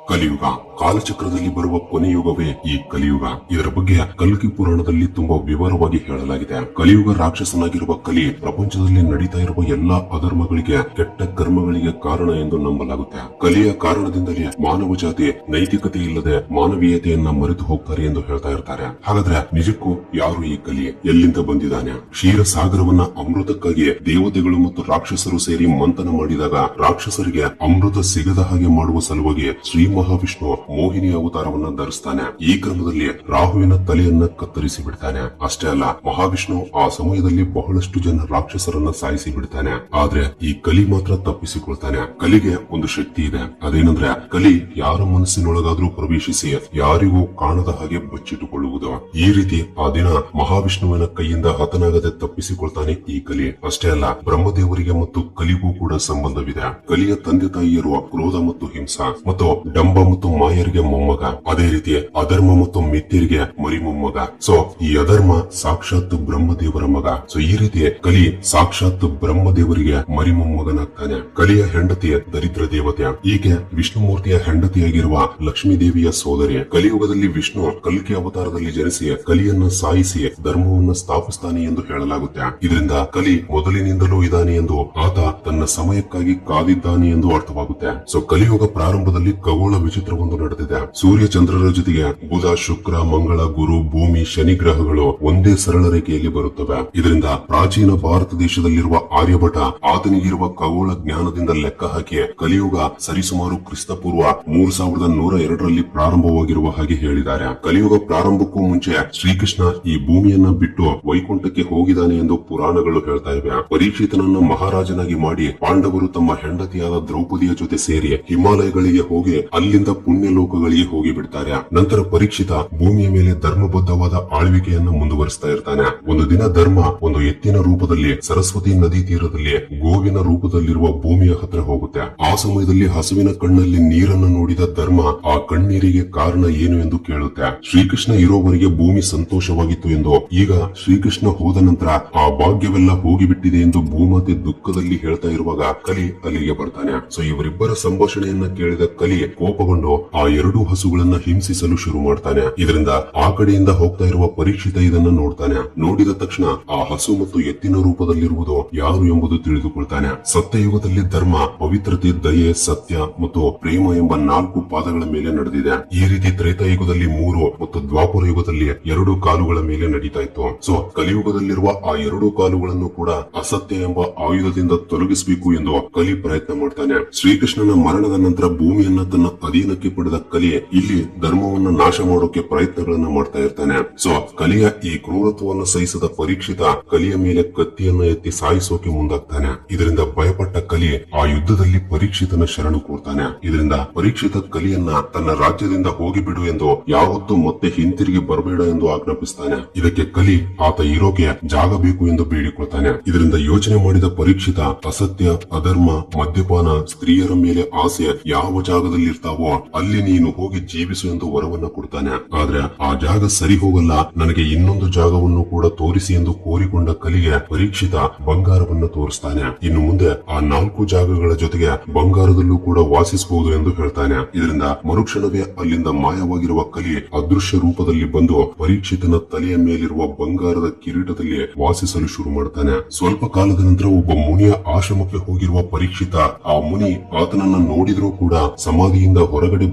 ಕಲಿಯುಗ ಕಾಲಚಕ್ರದಲ್ಲಿ ಬರುವ ಕೊನೆ ಯುಗವೇ ಈ ಕಲಿಯುಗ. ಇದರ ಬಗ್ಗೆ ಕಲ್ಕಿ ಪುರಾಣದಲ್ಲಿ ತುಂಬಾ ವಿವರವಾಗಿ ಹೇಳಲಾಗಿದೆ. ಕಲಿಯುಗ ರಾಕ್ಷಸನಾಗಿರುವ ಕಲಿ ಪ್ರಪಂಚದಲ್ಲಿ ನಡೀತಾ ಇರುವ ಎಲ್ಲಾ ಅಧರ್ಮಗಳಿಗೆ, ಕೆಟ್ಟ ಕರ್ಮಗಳಿಗೆ ಕಾರಣ ಎಂದು ನಂಬಲಾಗುತ್ತೆ. ಕಲಿಯ ಕಾರಣದಿಂದಲೇ ಮಾನವ ಜಾತಿ ನೈತಿಕತೆ ಇಲ್ಲದೆ ಮಾನವೀಯತೆಯನ್ನ ಮರೆತು ಹೋಗ್ತಾರೆ ಎಂದು ಹೇಳ್ತಾ ಇರ್ತಾರೆ. ಹಾಗಾದ್ರೆ ನಿಜಕ್ಕೂ ಯಾರು ಈ ಕಲಿ, ಎಲ್ಲಿಂದ ಬಂದಿದ್ದಾನೆ? ಕ್ಷೀರಸಾಗರವನ್ನ ಅಮೃತಕ್ಕಾಗಿ ದೇವತೆಗಳು ಮತ್ತು ರಾಕ್ಷಸರು ಸೇರಿ ಮಂಥನ ಮಾಡಿದಾಗ ರಾಕ್ಷಸರಿಗೆ ಅಮೃತ ಸಿಗದ ಹಾಗೆ ಮಾಡುವ ಸಲುವಾಗಿ ಶ್ರೀ ಮಹಾವಿಷ್ಣು ಮೋಹಿನಿ ಅವತಾರವನ್ನ ಧರಿಸ್ತಾನೆ. ಈ ಕ್ರಮದಲ್ಲಿ ರಾಹುವಿನ ತಲೆಯನ್ನ ಕತ್ತರಿಸಿ ಬಿಡ್ತಾನೆ. ಅಷ್ಟೇ ಅಲ್ಲ, ಮಹಾವಿಷ್ಣು ಆ ಸಮಯದಲ್ಲಿ ಬಹಳಷ್ಟು ಜನ ರಾಕ್ಷಸರನ್ನ ಸಾಯಿಸಿ ಬಿಡ್ತಾನೆ. ಆದ್ರೆ ಈ ಕಲಿ ಮಾತ್ರ ತಪ್ಪಿಸಿಕೊಳ್ತಾನೆ. ಕಲಿಗೆ ಒಂದು ಶಕ್ತಿ ಇದೆ. ಅದೇನಂದ್ರೆ ಕಲಿ ಯಾರ ಮನಸ್ಸಿನೊಳಗಾದ್ರೂ ಪ್ರವೇಶಿಸಿ ಯಾರಿಗೂ ಕಾಣದ ಹಾಗೆ ಬಚ್ಚಿಟ್ಟುಕೊಳ್ಳುವುದು. ಈ ರೀತಿ ಆ ದಿನ ಮಹಾವಿಷ್ಣುವಿನ ಕೈಯಿಂದ ಹತನಾಗದೆ ತಪ್ಪಿಸಿಕೊಳ್ತಾನೆ ಈ ಕಲಿ. ಅಷ್ಟೇ ಅಲ್ಲ, ಬ್ರಹ್ಮದೇವರಿಗೆ ಮತ್ತು ಕಲಿಗೂ ಕೂಡ ಸಂಬಂಧವಿದೆ. ಕಲಿಯ ತಂದೆ ತಾಯಿಯರು ಕ್ರೋಧ ಮತ್ತು ಹಿಂಸಾ ಮತ್ತು ಡಂಬ ಮತ್ತು ಮಾಯರಿಗೆ ಮೊಮ್ಮಗ. ಅದೇ ರೀತಿ ಅಧರ್ಮ ಮತ್ತು ಮಿಥ್ಯರಿಗೆ ಮರಿ ಮೊಮ್ಮಗ. ಸೊ ಈ ಅಧರ್ಮ ಸಾಕ್ಷಾತ್ ಬ್ರಹ್ಮದೇವರ ಮಗ. ಸೊ ಈ ರೀತಿ ಕಲಿ ಸಾಕ್ಷಾತ್ ಬ್ರಹ್ಮದೇವರಿಗೆ ಮರಿ ಮೊಮ್ಮಗನಾಗ್ತಾನೆ. ಕಲಿಯ ಹೆಂಡತಿ ದರಿದ್ರ ದೇವತೆ. ಈಕೆ ವಿಷ್ಣುಮೂರ್ತಿಯ ಹೆಂಡತಿಯಾಗಿರುವ ಲಕ್ಷ್ಮೀ ದೇವಿಯ ಸೋದರಿ. ಕಲಿಯುಗದಲ್ಲಿ ವಿಷ್ಣು ಕಲ್ಕಿ ಅವತಾರದಲ್ಲಿ ಜನಿಸಿ ಕಲಿಯನ್ನ ಸಾಯಿಸಿ ಧರ್ಮವನ್ನು ಸ್ಥಾಪಿಸ್ತಾನೆ ಎಂದು ಹೇಳಲಾಗುತ್ತೆ. ಇದರಿಂದ ಕಲಿ ಮೊದಲಿನಿಂದಲೂ ಇದ್ದಾನೆ ಎಂದು, ಆತ ತನ್ನ ಸಮಯಕ್ಕಾಗಿ ಕಾದಿದ್ದಾನೆ ಎಂದು ಅರ್ಥವಾಗುತ್ತೆ. ಸೊ ಕಲಿಯುಗ ಪ್ರಾರಂಭದಲ್ಲಿ ಖಗೋಳ ವಿಚಿತ್ರವೊಂದು ನಡೆದಿದೆ. ಸೂರ್ಯ ಚಂದ್ರರ ಜೊತೆಗೆ ಬುಧ, ಶುಕ್ರ, ಮಂಗಳ, ಗುರು, ಭೂಮಿ, ಶನಿ ಗ್ರಹಗಳು ಒಂದೇ ಸರಳ ರೇಖೆಯಲ್ಲಿ ಬರುತ್ತವೆ. ಇದರಿಂದ ಪ್ರಾಚೀನ ಭಾರತ ದೇಶದಲ್ಲಿರುವ ಆರ್ಯಭಟ ಆತನಿಗಿರುವ ಖಗೋಳ ಜ್ಞಾನದಿಂದ ಲೆಕ್ಕ ಹಾಕಿ ಕಲಿಯುಗ ಸರಿಸುಮಾರು ಕ್ರಿಸ್ತಪೂರ್ವ 3102ರಲ್ಲಿ ಪ್ರಾರಂಭವಾಗಿರುವ ಹಾಗೆ ಹೇಳಿದ್ದಾರೆ. ಕಲಿಯುಗ ಪ್ರಾರಂಭಕ್ಕೂ ಮುಂಚೆ ಶ್ರೀಕೃಷ್ಣ ಈ ಭೂಮಿಯನ್ನ ಬಿಟ್ಟು ವೈಕುಂಠಕ್ಕೆ ಹೋಗಿದ್ದಾನೆ ಎಂದು ಪುರಾಣಗಳು ಹೇಳ್ತಾ ಇವೆ. ಪರೀಕ್ಷಿತನನ್ನ ಮಹಾರಾಜನಾಗಿ ಮಾಡಿ ಪಾಂಡವರು ತಮ್ಮ ಹೆಂಡತಿಯಾದ ದ್ರೌಪದಿಯ ಜೊತೆ ಸೇರಿ ಹಿಮಾಲಯಗಳಿಗೆ ಹೋಗಿ ಅಲ್ಲಿಂದ ಪುಣ್ಯ ಲೋಕಗಳಿಗೆ ಹೋಗಿ ಬಿಡ್ತಾರೆ. ನಂತರ ಪರೀಕ್ಷಿತ ಭೂಮಿಯ ಮೇಲೆ ಧರ್ಮಬದ್ಧವಾದ ಆಳ್ವಿಕೆಯನ್ನ ಮುಂದುವರಿಸ್ತಾ ಇರ್ತಾನೆ. ಒಂದು ದಿನ ಧರ್ಮ ಒಂದು ಎತ್ತಿನ ರೂಪದಲ್ಲಿ ಸರಸ್ವತಿ ನದಿ ತೀರದಲ್ಲಿ ಗೋವಿನ ರೂಪದಲ್ಲಿರುವ ಭೂಮಿಯ ಹತ್ರ ಹೋಗುತ್ತೆ. ಆ ಸಮಯದಲ್ಲಿ ಹಸುವಿನ ಕಣ್ಣಲ್ಲಿ ನೀರನ್ನು ನೋಡಿದ ಧರ್ಮ ಆ ಕಣ್ಣೀರಿಗೆ ಕಾರಣ ಏನು ಎಂದು ಕೇಳುತ್ತೆ. ಶ್ರೀಕೃಷ್ಣ ಇರೋವರೆಗೆ ಭೂಮಿ ಸಂತೋಷವಾಗಿತ್ತು ಎಂದು, ಈಗ ಶ್ರೀಕೃಷ್ಣ ಹೋದ ನಂತರ ಆ ಭಾಗ್ಯವೆಲ್ಲ ಹೋಗಿಬಿಟ್ಟಿದೆ ಎಂದು ಭೂಮಾತೆ ದುಃಖದಲ್ಲಿ ಹೇಳ್ತಾ ಇರುವಾಗ ಕಲಿ ಅಲ್ಲಿಗೆ ಬರ್ತಾನೆ. ಸೊ ಇವರಿಬ್ಬರ ಸಂಭಾಷಣೆಯನ್ನ ಕೇಳಿದ ಕಲಿ ಕೋಪಗೊಂಡು ಆ ಎರಡೂ ಹಸುಗಳನ್ನ ಹಿಂಸಿಸಲು ಶುರು ಮಾಡ್ತಾನೆ. ಇದರಿಂದ ಆ ಕಡೆಯಿಂದ ಹೋಗ್ತಾ ಇರುವ ಪರೀಕ್ಷಿತ ಇದನ್ನ ನೋಡ್ತಾನೆ. ನೋಡಿದ ತಕ್ಷಣ ಆ ಹಸು ಮತ್ತು ಎತ್ತಿನ ರೂಪದಲ್ಲಿರುವುದು ಯಾರು ಎಂಬುದು ತಿಳಿದುಕೊಳ್ತಾನೆ. ಸತ್ಯಯುಗದಲ್ಲಿ ಧರ್ಮ, ಪವಿತ್ರತೆ, ದಯೆ, ಸತ್ಯ ಮತ್ತು ಪ್ರೇಮ ಎಂಬ 4 ಪಾದಗಳ ಮೇಲೆ ನಡೆದಿದೆ. ಈ ರೀತಿ ತ್ರೇತಾಯುಗದಲ್ಲಿ 3 ಮತ್ತು ದ್ವಾಪರ ಯುಗದಲ್ಲಿ 2 ಕಾಲುಗಳ ಮೇಲೆ ನಡೀತಾ ಇತ್ತು. ಸೊ ಕಲಿಯುಗದಲ್ಲಿರುವ ಆ 2 ಕಾಲುಗಳನ್ನು ಕೂಡ ಅಸತ್ಯ ಎಂಬ ಆಯುಧದಿಂದ ತೊಲಗಿಸಬೇಕು ಎಂದು ಕಲಿ ಪ್ರಯತ್ನ ಮಾಡ್ತಾನೆ. ಶ್ರೀಕೃಷ್ಣನ ಮರಣದ ನಂತರ ಭೂಮಿಯನ್ನ ತನ್ನ ಅಧೀನಕ್ಕೆ ಪಡೆದ ಕಲಿ ಇಲ್ಲಿ ಧರ್ಮವನ್ನ ನಾಶ ಮಾಡೋಕೆ ಪ್ರಯತ್ನಗಳನ್ನ ಮಾಡ್ತಾ ಇರ್ತಾನೆ. ಸೊ ಕಲಿಯ ಈ ಕ್ರೂರತ್ವವನ್ನು ಸಹಿಸದ ಪರೀಕ್ಷಿತ ಕಲಿಯ ಮೇಲೆ ಕತ್ತಿಯನ್ನ ಎತ್ತಿ ಸಾಯಿಸೋಕೆ ಮುಂದಾಗ್ತಾನೆ. ಇದರಿಂದ ಭಯಪಟ್ಟ ಕಲಿ ಆ ಯುದ್ಧದಲ್ಲಿ ಪರೀಕ್ಷಿತನ ಶರಣು ಕೂರ್ತಾನೆ. ಇದರಿಂದ ಪರೀಕ್ಷಿತ ಕಲಿಯನ್ನ ತನ್ನ ರಾಜ್ಯದಿಂದ ಹೋಗಿಬಿಡು ಎಂದು, ಯಾವತ್ತೂ ಮತ್ತೆ ಹಿಂತಿರುಗಿ ಬರಬೇಡ ಎಂದು ಆಜ್ಞಾಪಿಸ್ತಾನೆ. ಇದಕ್ಕೆ ಕಲಿ ಆತ ಇರೋಕೆ ಜಾಗ ಬೇಕು ಎಂದು ಬೇಡಿಕೊಳ್ತಾನೆ. ಇದರಿಂದ ಯೋಚನೆ ಮಾಡಿದ ಪರೀಕ್ಷಿತ ಅಸತ್ಯ, ಅಧರ್ಮ, ಮದ್ಯಪಾನ, ಸ್ತ್ರೀಯರ ಮೇಲೆ ಆಸೆ ಯಾವ ಜಾಗದಲ್ಲಿ ಇರ್ತಾವೋ ಅಲ್ಲಿ ನೀನು ಹೋಗಿ ಜೀವಿಸು ಎಂದು ವರವನ್ನ ಕೊಡ್ತಾನೆ. ಆದ್ರೆ ಆ ಜಾಗ ಸರಿ ಹೋಗಲ್ಲ, ನನಗೆ ಇನ್ನೊಂದು ಜಾಗವನ್ನು ಕೂಡ ತೋರಿಸಿ ಎಂದು ಕೋರಿಕೊಂಡ ಕಲಿಗೆ ಪರೀಕ್ಷಿತ ಬಂಗಾರವನ್ನು ತೋರಿಸ್ತಾನೆ. ಇನ್ನು ಮುಂದೆ ಆ 4 ಜಾಗಗಳ ಜೊತೆಗೆ ಬಂಗಾರದಲ್ಲೂ ಕೂಡ ವಾಸಿಸಬಹುದು ಎಂದು ಹೇಳ್ತಾನೆ. ಇದರಿಂದ ಮರುಕ್ಷಣವೇ ಅಲ್ಲಿಂದ ಮಾಯವಾಗಿರುವ ಕಲಿ ಅದೃಶ್ಯ ರೂಪದಲ್ಲಿ ಬಂದು ಪರೀಕ್ಷಿತನ ತಲೆಯ ಮೇಲಿರುವ ಬಂಗಾರದ ಕಿರೀಟದಲ್ಲಿ ವಾಸಿಸಲು ಶುರು ಮಾಡ್ತಾನೆ. ಸ್ವಲ್ಪ ಕಾಲದ ನಂತರ ಒಬ್ಬ ಮುನಿಯ ಆಶ್ರಮಕ್ಕೆ ಹೋಗಿರುವ ಪರೀಕ್ಷಿತ ಆ ಮುನಿ ಆತನನ್ನ ನೋಡಿದ್ರೂ ಕೂಡ ಸಮಾಧಿಯಿಂದ ಹೊರಗಡೆ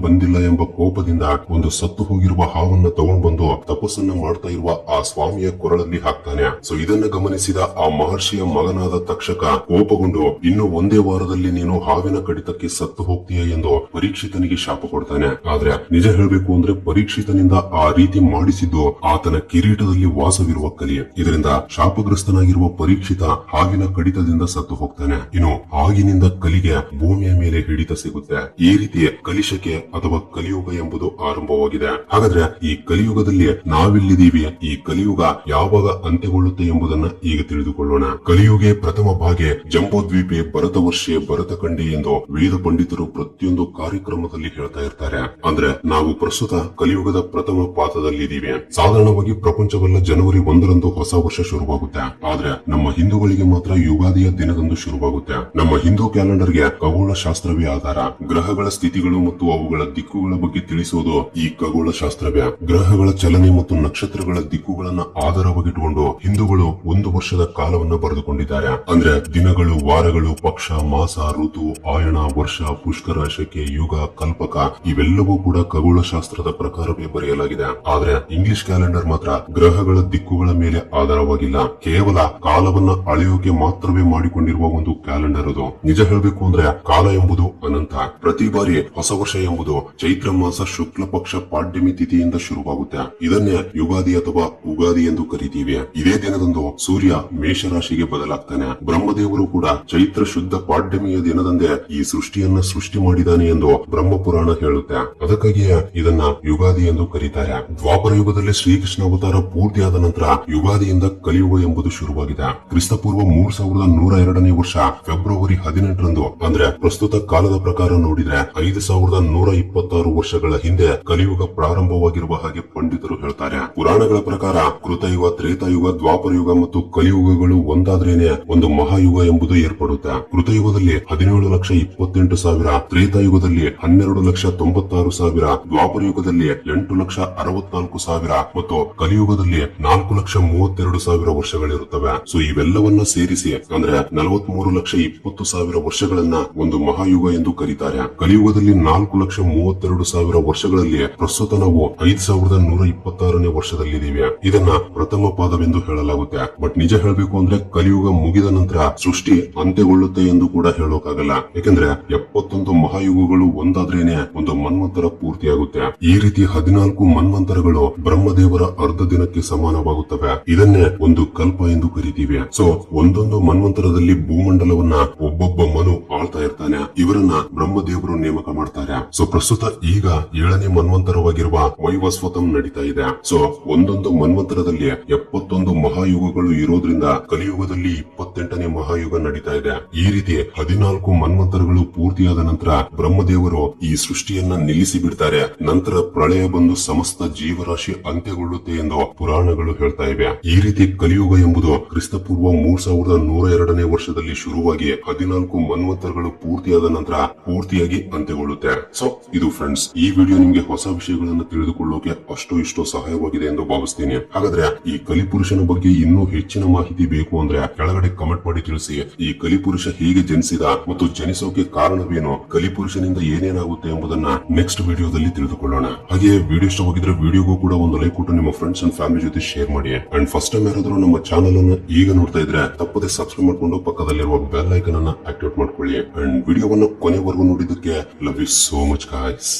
ಬಂದಿಲ್ಲ ಎಂಬ ಕೋಪದಿಂದ ಒಂದು ಸತ್ತು ಹೋಗಿರುವ ಹಾವನ್ನ ತಗೊಂಡು ಬಂದು ತಪಸ್ಸನ್ನ ಮಾಡ್ತಾ ಇರುವ ಆ ಸ್ವಾಮಿಯ ಕೊರಳಲ್ಲಿ ಹಾಕ್ತಾನೆ. ಸೊ ಇದನ್ನ ಗಮನಿಸಿದ ಆ ಮಹರ್ಷಿಯ ಮಗನಾದ ತಕ್ಷಕ ಕೋಪಗೊಂಡು ಇನ್ನು ಒಂದೇ ವಾರದಲ್ಲಿ ನೀನು ಹಾವಿನ ಕಡಿತಕ್ಕೆ ಸತ್ತು ಹೋಗ್ತೀಯ ಎಂದು ಪರೀಕ್ಷಿತನಿಗೆ ಶಾಪ ಕೊಡ್ತಾನೆ. ಆದ್ರೆ ನಿಜ ಹೇಳ್ಬೇಕು ಅಂದ್ರೆ ಪರೀಕ್ಷಿತನಿಂದ ಆ ರೀತಿ ಮಾಡಿಸಿದ್ದು ಆತನ ಕಿರೀಟದಲ್ಲಿ ವಾಸವಿರುವ ಕಲಿ. ಇದರಿಂದ ಶಾಪಗ್ರಸ್ತನಾಗಿರುವ ಪರೀಕ್ಷಿತ ಹಾವಿನ ಕಡಿತದಿಂದ ಸತ್ತು ಹೋಗ್ತಾನೆ. ಇನ್ನು ಆಗಿನಿಂದ ಕಲಿಗೆ ಭೂಮಿಯ ಮೇಲೆ ಹಿಡಿತ ಸಿಗುತ್ತೆ. ಈ ರೀತಿ ಕಲಿಶಕೆ ಅಥವಾ ಕಲಿಯುಗ ಎಂಬುದು ಆರಂಭವಾಗಿದೆ. ಹಾಗಾದ್ರೆ ಈ ಕಲಿಯುಗದಲ್ಲಿ ನಾವೆಲ್ಲಿದ್ದೀವಿ, ಈ ಕಲಿಯುಗ ಯಾವಾಗ ಅಂತ್ಯಗೊಳ್ಳುತ್ತೆ ಎಂಬುದನ್ನ ಈಗ ತಿಳಿದುಕೊಳ್ಳೋಣ. ಕಲಿಯುಗೆ ಪ್ರಥಮ ಭಾಗೆ ಜಂಬೋದ್ವೀಪೆ ಭರತ ವರ್ಷೆ ಭರತ ಕಂಡೆ ಎಂದು ವೇದ ಪಂಡಿತರು ಪ್ರತಿಯೊಂದು ಕಾರ್ಯಕ್ರಮದಲ್ಲಿ ಹೇಳ್ತಾ ಇರ್ತಾರೆ. ಅಂದ್ರೆ ನಾವು ಪ್ರಸ್ತುತ ಕಲಿಯುಗದ ಪ್ರಥಮ ಪಾದದಲ್ಲಿದ್ದೀವಿ. ಸಾಧಾರಣವಾಗಿ ಪ್ರಪಂಚವೆಲ್ಲ ಜನವರಿ 1ರಂದು ಹೊಸ ವರ್ಷ ಶುರುವಾಗುತ್ತೆ. ಆದ್ರೆ ನಮ್ಮ ಹಿಂದೂಗಳಿಗೆ ಮಾತ್ರ ಯುಗಾದಿಯ ದಿನದಂದು ಶುರುವಾಗುತ್ತೆ. ನಮ್ಮ ಹಿಂದೂ ಕ್ಯಾಲೆಂಡರ್ಗೆ ಖಗೋಳ ಶಾಸ್ತ್ರವೇ ಆಧಾರ. ಗ್ರಹಗಳ ಸ್ಥಿತಿಗಳು ಮತ್ತು ಅವುಗಳ ದಿಕ್ಕುಗಳ ಬಗ್ಗೆ ತಿಳಿಸುವುದು ಈ ಖಗೋಳ ಶಾಸ್ತ್ರವೇ. ಗ್ರಹಗಳ ಚಲನೆ ಮತ್ತು ನಕ್ಷತ್ರಗಳ ದಿಕ್ಕುಗಳನ್ನ ಆಧಾರವಾಗಿಟ್ಟುಕೊಂಡು ಹಿಂದೂಗಳು ಒಂದು ವರ್ಷದ ಕಾಲವನ್ನ ಬರೆದುಕೊಂಡಿದ್ದಾರೆ. ಅಂದ್ರೆ ದಿನಗಳು, ವಾರಗಳು, ಪಕ್ಷ, ಮಾಸ, ಋತು, ಆಯಣ, ವರ್ಷ, ಪುಷ್ಕರ, ಶಕೆ, ಯುಗ, ಕಲ್ಪಕ ಇವೆಲ್ಲವೂ ಕೂಡ ಖಗೋಳ ಶಾಸ್ತ್ರದ ಪ್ರಕಾರವೇ ಬರೆಯಲಾಗಿದೆ. ಆದ್ರೆ ಇಂಗ್ಲಿಷ್ ಕ್ಯಾಲೆಂಡರ್ ಮಾತ್ರ ಗ್ರಹಗಳ ದಿಕ್ಕುಗಳ ಮೇಲೆ ಆಧಾರವಾಗಿಲ್ಲ, ಕೇವಲ ಕಾಲವನ್ನ ಅಳೆಯೋಕೆ ಮಾತ್ರವೇ ಮಾಡಿಕೊಂಡಿರುವ ಒಂದು ಕ್ಯಾಲೆಂಡರ್ ಅದು. ನಿಜ ಹೇಳಬೇಕು ಅಂದ್ರೆ ಕಾಲ ಎಂಬುದು ಅನಂತ. ಪ್ರತಿ ಬಾರಿ ಹೊಸ ವರ್ಷ ಎಂಬುದು ಚೈತ್ರ ಮಾಸ ಶುಕ್ಲ ಪಕ್ಷ ಪಾಡ್ಯಮಿ ತಿಥಿಯಿಂದ ಶುರುವಾಗುತ್ತೆ. ಇದನ್ನೇ ಯುಗಾದಿ ಅಥವಾ ಉಗಾದಿ ಎಂದು ಕರಿತೀವಿ. ಇದೇ ದಿನದಂದು ಸೂರ್ಯ ಮೇಷರಾಶಿಗೆ ಬದಲಾಗ್ತಾನೆ. ಬ್ರಹ್ಮದೇವರು ಕೂಡ ಚೈತ್ರ ಶುದ್ಧ ಪಾಡ್ಯಮಿಯ ದಿನದಂದೇ ಈ ಸೃಷ್ಟಿಯನ್ನ ಸೃಷ್ಟಿ ಮಾಡಿದಾನೆ ಎಂದು ಬ್ರಹ್ಮ ಪುರಾಣ ಹೇಳುತ್ತೆ. ಅದಕ್ಕಾಗಿಯೇ ಇದನ್ನ ಯುಗಾದಿ ಎಂದು ಕರೀತಾರೆ. ದ್ವಾಪರ ಯುಗದಲ್ಲಿ ಶ್ರೀಕೃಷ್ಣ ಅವತಾರ ಪೂರ್ತಿಯಾದ ನಂತರ ಯುಗಾದಿಯಿಂದ ಕಲಿಯುಗ ಎಂಬುದು ಶುರುವಾಗಿದೆ. ಕ್ರಿಸ್ತಪೂರ್ವ 3102ನೇ ವರ್ಷ ಫೆಬ್ರವರಿ 18ರಂದು, ಅಂದ್ರೆ ಪ್ರಸ್ತುತ ಕಾಲದ ಪ್ರಕಾರ ನೋಡಿದ್ರೆ 5126 ವರ್ಷಗಳ ಹಿಂದೆ ಕಲಿಯುಗ ಪ್ರಾರಂಭವಾಗಿರುವ ಹಾಗೆ ಪಂಡಿತರು ಹೇಳ್ತಾರೆ. ಪುರಾಣಗಳ ಪ್ರಕಾರ ಕೃತಯುಗ, ತ್ರೇತಾಯುಗ, ದ್ವಾಪರ ಯುಗ ಮತ್ತು ಕಲಿಯುಗಗಳು ಒಂದಾದ್ರೇನೆ ಒಂದು ಮಹಾಯುಗ ಎಂಬುದು ಏರ್ಪಡುತ್ತೆ. ಕೃತಯುಗದಲ್ಲಿ 17,28,000, ತ್ರೇತಾಯುಗದಲ್ಲಿ 12,96,000, ದ್ವಾಪರ ಯುಗದಲ್ಲಿ 8,64,000 ಮತ್ತು ಕಲಿಯುಗದಲ್ಲಿ 4,32,000 ವರ್ಷಗಳಿರುತ್ತವೆ. ಸೊ ಇವೆಲ್ಲವನ್ನ ಸೇರಿಸಿ ಅಂದ್ರೆ 43,20,000 ವರ್ಷಗಳನ್ನ ಒಂದು ಮಹಾಯುಗ ಎಂದು ಕರೀತಾರೆ. ಕಲಿಯುಗದಲ್ಲಿ 4,32,000 ವರ್ಷಗಳಲ್ಲಿ ಪ್ರಸ್ತುತ ನಾವು 5,126ನೇ ವರ್ಷದಲ್ಲಿದ್ದೀವಿ. ಇದನ್ನ ಪ್ರಥಮ ಪಾದವೆಂದು ಹೇಳಲಾಗುತ್ತೆ. ಬಟ್ ನಿಜ ಹೇಳಬೇಕು ಅಂದ್ರೆ ಕಲಿಯುಗ ಮುಗಿದ ನಂತರ ಸೃಷ್ಟಿ ಅಂತ್ಯಗೊಳ್ಳುತ್ತೆ ಎಂದು ಕೂಡ ಹೇಳೋಕಾಗಲ್ಲ. ಯಾಕಂದ್ರೆ 71 ಮಹಾಯುಗಗಳು ಒಂದಾದ್ರೇನೆ ಒಂದು ಮನ್ವಂತರ ಪೂರ್ತಿಯಾಗುತ್ತೆ. ಈ ರೀತಿ 14 ಮನ್ವಂತರಗಳು ಬ್ರಹ್ಮದೇವರ ಅರ್ಧ ದಿನಕ್ಕೆ ಸಮಾನವಾಗುತ್ತವೆ. ಇದನ್ನೇ ಒಂದು ಕಲ್ಪ ಎಂದು ಕರಿತೀವಿ. ಸೊ ಒಂದೊಂದು ಮನ್ವಂತರದಲ್ಲಿ ಭೂಮಂಡಲವನ್ನ ಒಬ್ಬೊಬ್ಬ ಮನು ಆಳ್ತಾ ಇರ್ತಾನೆ. ಇವರನ್ನ ಬ್ರಹ್ಮದೇವರು ನೇಮಕ ಮಾಡ್ತಾರೆ. ಸೊ ಪ್ರಸ್ತುತ ಈಗ 7ನೇ ಮನ್ವಂತರವಾಗಿರುವ ವೈವಸ್ವತಂ ನಡೀತಾ ಇದೆ. ಸೊ ಒಂದೊಂದು ಮನ್ವಂತರದಲ್ಲಿ 71 ಮಹಾಯುಗಗಳು ಇರೋದ್ರಿಂದ ಕಲಿಯುಗದಲ್ಲಿ 28ನೇ ಮಹಾಯುಗ ನಡೀತಾ ಇದೆ. ಈ ರೀತಿ 14 ಮನ್ವಂತರಗಳು ಪೂರ್ತಿಯಾದ ನಂತರ ಬ್ರಹ್ಮದೇವರು ಈ ಸೃಷ್ಟಿಯನ್ನ ನಿಲ್ಲಿಸಿ ಬಿಡ್ತಾರೆ. ನಂತರ ಪ್ರಳಯ ಬಂದು ಸಮಸ್ತ ಜೀವರಾಶಿ ಅಂತ್ಯಗೊಳ್ಳುತ್ತೆ ಎಂದು ಪುರಾಣಗಳು ಹೇಳ್ತಾ ಇವೆ. ಈ ರೀತಿ ಕಲಿಯುಗ ಎಂಬುದು ಕ್ರಿಸ್ತಪೂರ್ವ 3102ನೇ ವರ್ಷದಲ್ಲಿ ಶುರುವಾಗಿ 14 ಮನ್ವಂತರಗಳು ಪೂರ್ತಿಯಾದ ನಂತರ ಪೂರ್ತಿಯಾಗಿ ಅಂತ್ಯಗೊಳ್ಳುತ್ತೆ. ಸೊ ಇದು ಫ್ರೆಂಡ್ಸ್, ಈ ವಿಡಿಯೋ ನಿಮ್ಗೆ ಹೊಸ ವಿಷಯಗಳನ್ನು ತಿಳಿದುಕೊಳ್ಳೋಕೆ ಅಷ್ಟೋ ಇಷ್ಟೋ ಸಹಾಯವಾಗಿದೆ ಎಂದು ಭಾವಿಸ್ತೀನಿ. ಹಾಗಾದ್ರೆ ಈ ಕಲಿಪುರುಷನ ಬಗ್ಗೆ ಇನ್ನೂ ಹೆಚ್ಚಿನ ಮಾಹಿತಿ ಬೇಕು ಅಂದ್ರೆ ಕೆಳಗಡೆ ಕಮೆಂಟ್ ಮಾಡಿ ತಿಳಿಸಿ. ಈ ಕಲಿಪುರುಷ ಹೇಗೆ ಜನಿಸಿದ ಮತ್ತು ಜನಿಸೋಕೆ ಕಾರಣವೇನು, ಕಲಿಪುರುಷನಿಂದ ಏನೇನಾಗುತ್ತೆ ಎಂಬುದನ್ನ ನೆಕ್ಸ್ಟ್ ವಿಡಿಯೋದಲ್ಲಿ ತಿಳಿದುಕೊಳ್ಳೋಣ. ಹಾಗೆ ವಿಡಿಯೋ ಇಷ್ಟವಾಗಿದ್ರೆ ವಿಡಿಯೋಗೂ ಕೂಡ ಒಂದು ಲೈಕ್ ಕೊಟ್ಟು ನಿಮ್ಮ ಫ್ರೆಂಡ್ಸ್ ಅಂಡ್ ಫ್ಯಾಮಿಲಿ ಜೊತೆ ಶೇರ್ ಮಾಡಿ. ಅಂಡ್ ಫಸ್ಟ್ ಟೈಮ್ ಯಾರಾದ್ರೂ ನಮ್ಮ ಚಾನಲ್ ಅನ್ನು ಈಗ ನೋಡ್ತಾ ಇದ್ರೆ ತಪ್ಪದೆ ಸಬ್ಸ್ಕ್ರೈಬ್ ಮಾಡ್ಕೊಂಡು ಪಕ್ಕದಲ್ಲಿರುವ ಬೆಲ್ ಐಕನ್ ಅನ್ನ ಆಕ್ಟಿವೇಟ್ ಮಾಡ್ಕೊಳ್ಳಿ. ಅಂಡ್ ವಿಡಿಯೋವನ್ನು ಕೊನೆವರೆಗೂ ನೋಡಿದ್ದಕ್ಕೆ love you so much guys.